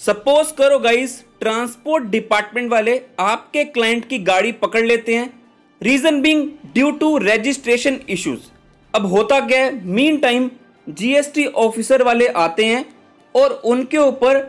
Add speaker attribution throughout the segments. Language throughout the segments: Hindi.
Speaker 1: सपोज करो गाइस, ट्रांसपोर्ट डिपार्टमेंट वाले आपके क्लाइंट की गाड़ी पकड़ लेते हैं, reason being due to registration issues. अब होता क्या है, मीन टाइम जीएसटी ऑफिसर वाले आते हैं और उनके ऊपर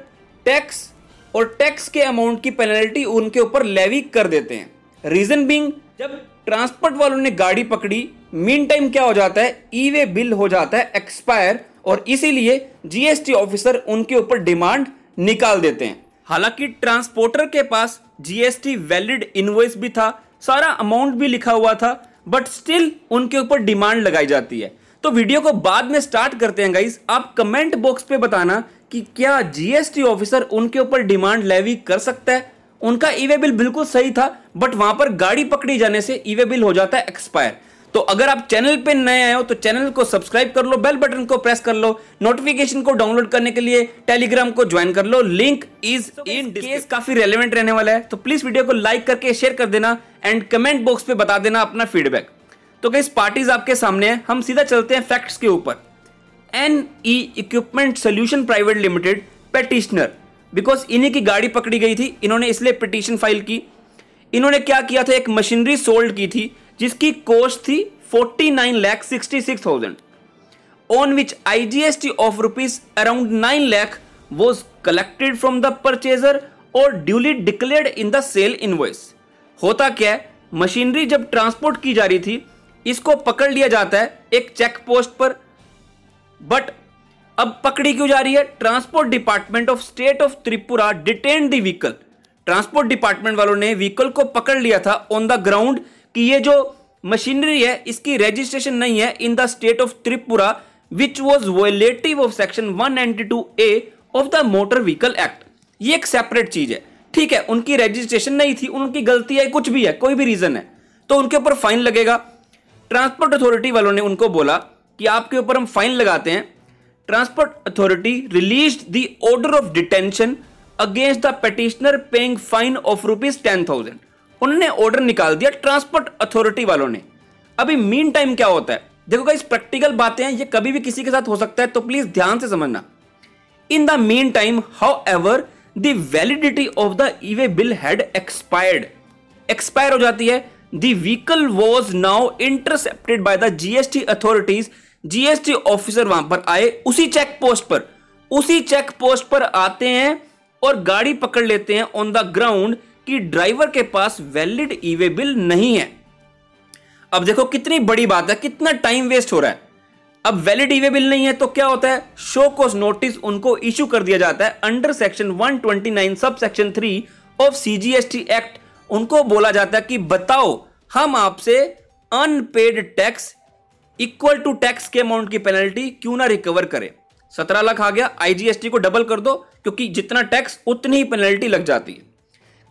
Speaker 1: टैक्स और टैक्स के अमाउंट की पेनल्टी उनके ऊपर लेवी कर देते हैं। रीजन बीइंग, जब ट्रांसपोर्ट वालों ने गाड़ी पकड़ी, मीन टाइम क्या हो जाता है, ई वे बिल हो जाता है एक्सपायर, और इसीलिए जीएसटी ऑफिसर उनके ऊपर डिमांड निकाल देते हैं। हालांकि ट्रांसपोर्टर के पास जीएसटी वैलिड इनवॉइस भी था, सारा अमाउंट भी लिखा हुआ था, बट स्टिल उनके ऊपर डिमांड लगाई जाती है। तो वीडियो को बाद में स्टार्ट करते हैं गाइस। आप कमेंट बॉक्स पे बताना कि क्या जीएसटी ऑफिसर उनके ऊपर डिमांड लेवी कर सकता है। उनका ई वे बिल बिल्कुल सही था, बट वहां पर गाड़ी पकड़ी जाने से ई वे बिल हो जाता है एक्सपायर। तो अगर आप चैनल पे नए आए हो तो चैनल को सब्सक्राइब कर लो, बेल बटन को प्रेस कर लो, नोटिफिकेशन को डाउनलोड करने के लिए टेलीग्राम को ज्वाइन कर लो, लिंक इज इन केस काफी रेलेवेंट रहने वाला है। तो प्लीज वीडियो को लाइक करके शेयर कर देना एंड कमेंट बॉक्स पे बता देना अपना फीडबैक। तो गाइस, पार्टीज आपके सामने है, हम सीधा चलते हैं फैक्ट्स के ऊपर। NE equipment solution private limited petitioner, because इन्हीं की गाड़ी पकड़ी गई थी, इन्होंने इसलिए पिटीशन फाइल की। इन्होंने क्या किया था, एक मशीनरी सोल्ड की थी जिसकी कॉस्ट थी 49,66,000, on which IGST of rupees around 9 lakh was collected from the purchaser और duly declared in the sale invoice. होता क्या है, मशीनरी जब ट्रांसपोर्ट की जा रही थी, इसको पकड़ लिया जाता है एक चेक पोस्ट पर, बट अब पकड़ी क्यों जा रही है, transport department of state of Tripura detained the vehicle. Transport department वालों ने व्हीकल को पकड़ लिया था ऑन द ग्राउंड कि ये जो मशीनरी है इसकी रजिस्ट्रेशन नहीं है in the state of Tripura, which was violative of section 192A of the motor vehicle act. ये एक सेपरेट चीज है, ठीक है। उनकी रजिस्ट्रेशन नहीं थी, उनकी गलती है, कुछ भी है, कोई भी रीजन है, तो उनके ऊपर फाइन लगेगा। ट्रांसपोर्ट अथॉरिटी वालों ने उनको बोला कि आपके ऊपर हम फाइन लगाते हैं। Transport authority released the order of detention against the petitioner paying fine of ₹10,000। उन्होंने ऑर्डर निकाल दिया ट्रांसपोर्ट अथॉरिटी वालों ने। अभी मीन टाइम क्या होता है, देखो गाइस, प्रैक्टिकल बातें हैं, ये कभी भी किसी के साथ हो सकता है, तो प्लीज ध्यान से समझना। In the mean time however the validity of the E way bill had expired, expire हो जाती है। The vehicle was now intercepted by the GST authorities. GST officer वहां पर आए, उसी चेक पोस्ट पर आते हैं और गाड़ी पकड़ लेते हैं ऑन द ग्राउंड कि ड्राइवर के पास वैलिड ई वे बिल नहीं है। अब देखो कितनी बड़ी बात है, कितना टाइम वेस्ट हो रहा है। अब वैलिड ई वे बिल नहीं है तो क्या होता है, शो कॉज नोटिस उनको इशू कर दिया जाता है under section 129 sub section 3 of CGST act. उनको बोला जाता है कि बताओ, हम आपसे unpaid tax equal to tax के अमाउंट की पेनल्टी क्यों ना रिकवर करें। 17 लाख आ गया, IGST को डबल कर दो, क्योंकि जितना टैक्स उतनी ही पेनल्टी लग जाती है,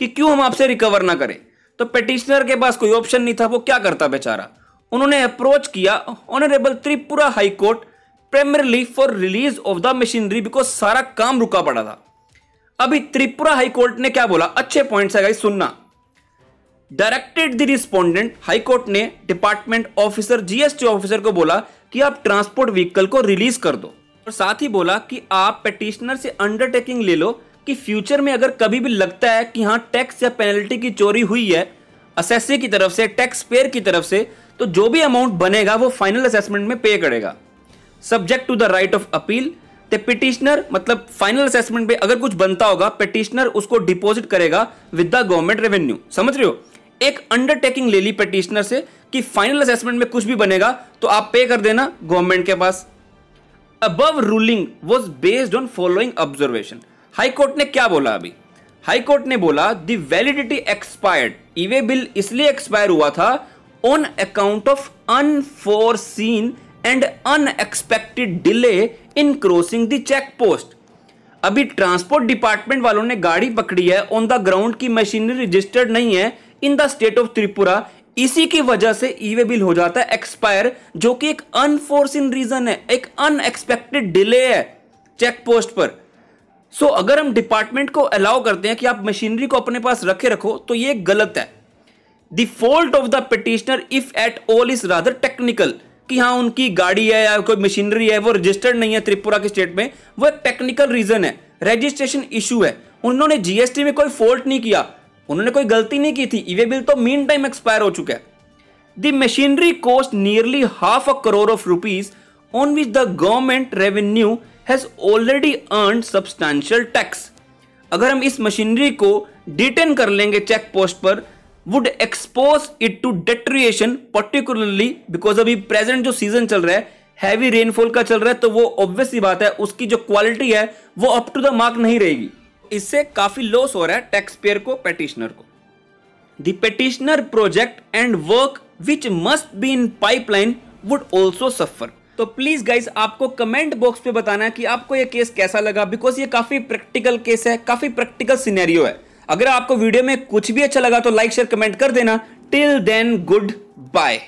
Speaker 1: कि क्यों हम आपसे रिकवर ना करें। तो पेटिशनर के पास कोई ऑप्शन नहीं था, वो क्या करता बेचारा। उन्होंने अप्रोच किया honourable Tripura high court primarily for release of the machinery, because सारा काम रुका पड़ा था। अभी त्रिपुरा हाई कोर्ट ने क्या बोला, अच्छे पॉइंट्स है गाइस, सुनना। Directed the respondent, high court ने डिपार्टमेंट ऑफिसर जीएसटी ऑफिसर को बोला कि आप ट्रांसपोर्ट व्हीकल को रिलीज कर दो, और साथ ही बोला कि आप पेटिशनर से अंडरटेकिंग ले लो कि फ्यूचर में अगर कभी भी लगता है कि हाँ टैक्स या पेनल्टी की चोरी हुई है असेसी की तरफ से, टैक्स पेयर की तरफ से, तो जो भी अमाउंट बनेगा वो फाइनल असेसमेंट में पे करेगा, subject to the right of appeal. The petitioner, मतलब फाइनल असेसमेंट पे अगर कुछ बनता होगा, पिटिशनर उसको डिपॉजिट करेगा विद द गवर्नमेंट रेवेन्यू। समझ रहे हो, एक अंडरटेकिंग ले ली पिटिशनर से कि फाइनल असेसमेंट में कुछ भी बनेगा तो आप पे कर देना गवर्नमेंट के पास। Above ruling was based on following observation. High court ने क्या बोला, अभी हाई कोर्ट ने बोला the validity expired, e way bill इसलिए एक्सपायर हुआ था on account of unforeseen and unexpected delay in crossing the check post. अभी ट्रांसपोर्ट डिपार्टमेंट वालों ने गाड़ी पकड़ी है ऑन द ग्राउंड की मशीनरी रजिस्टर्ड नहीं है in the state of Tripura, इसी की वजह से ई वे बिल हो जाता है एक्सपायर, जो कि एक अनफोर्सिन रीजन है, एक अनएक्सपेक्टेड डिले है चेक पोस्ट पर। सो अगर हम डिपार्टमेंट को अलाउ करते हैं कि आप मशीनरी को अपने पास रखे रखो, तो ये गलत है। The fault of the petitioner if at all is rather technical, कि हाँ उनकी गाड़ी है या कोई मशीनरी है वो रजिस्टर्ड नहीं है त्रिपुरा के स्टेट में, वो एक टेक्निकल रीजन है। रजिस्ट्रेशन इशू है। उन्होंने जीएसटी में कोई फॉल्ट नहीं किया, उन्होंने कोई गलती नहीं की थी, ईवे बिल तो मीन टाइम एक्सपायर हो चुका है। The machinery cost nearly ₹500 crore on which the government revenue has already earned substantial tax. अगर हम इस मशीनरी को डिटेन कर लेंगे चेक पोस्ट पर, would expose it to deterioration, particularly because अभी प्रेजेंट जो सीजन चल रहा है हैवी रेनफॉल का चल रहा है, तो वो ऑब्वियस सी बात है उसकी जो क्वालिटी है वो अप टू द मार्क नहीं रहेगी। इससे काफी लॉस हो रहा है टैक्स पेयर को, पेटिशनर को। The petitioner project and work which must be in pipeline would also suffer. तो प्लीज गाइज आपको कमेंट बॉक्स पे बताना है कि आपको ये केस कैसा लगा, बिकॉज ये काफी प्रैक्टिकल केस है, काफी प्रैक्टिकल सिनेरियो है। अगर आपको वीडियो में कुछ भी अच्छा लगा तो लाइक शेयर कमेंट कर देना। Till then good bye.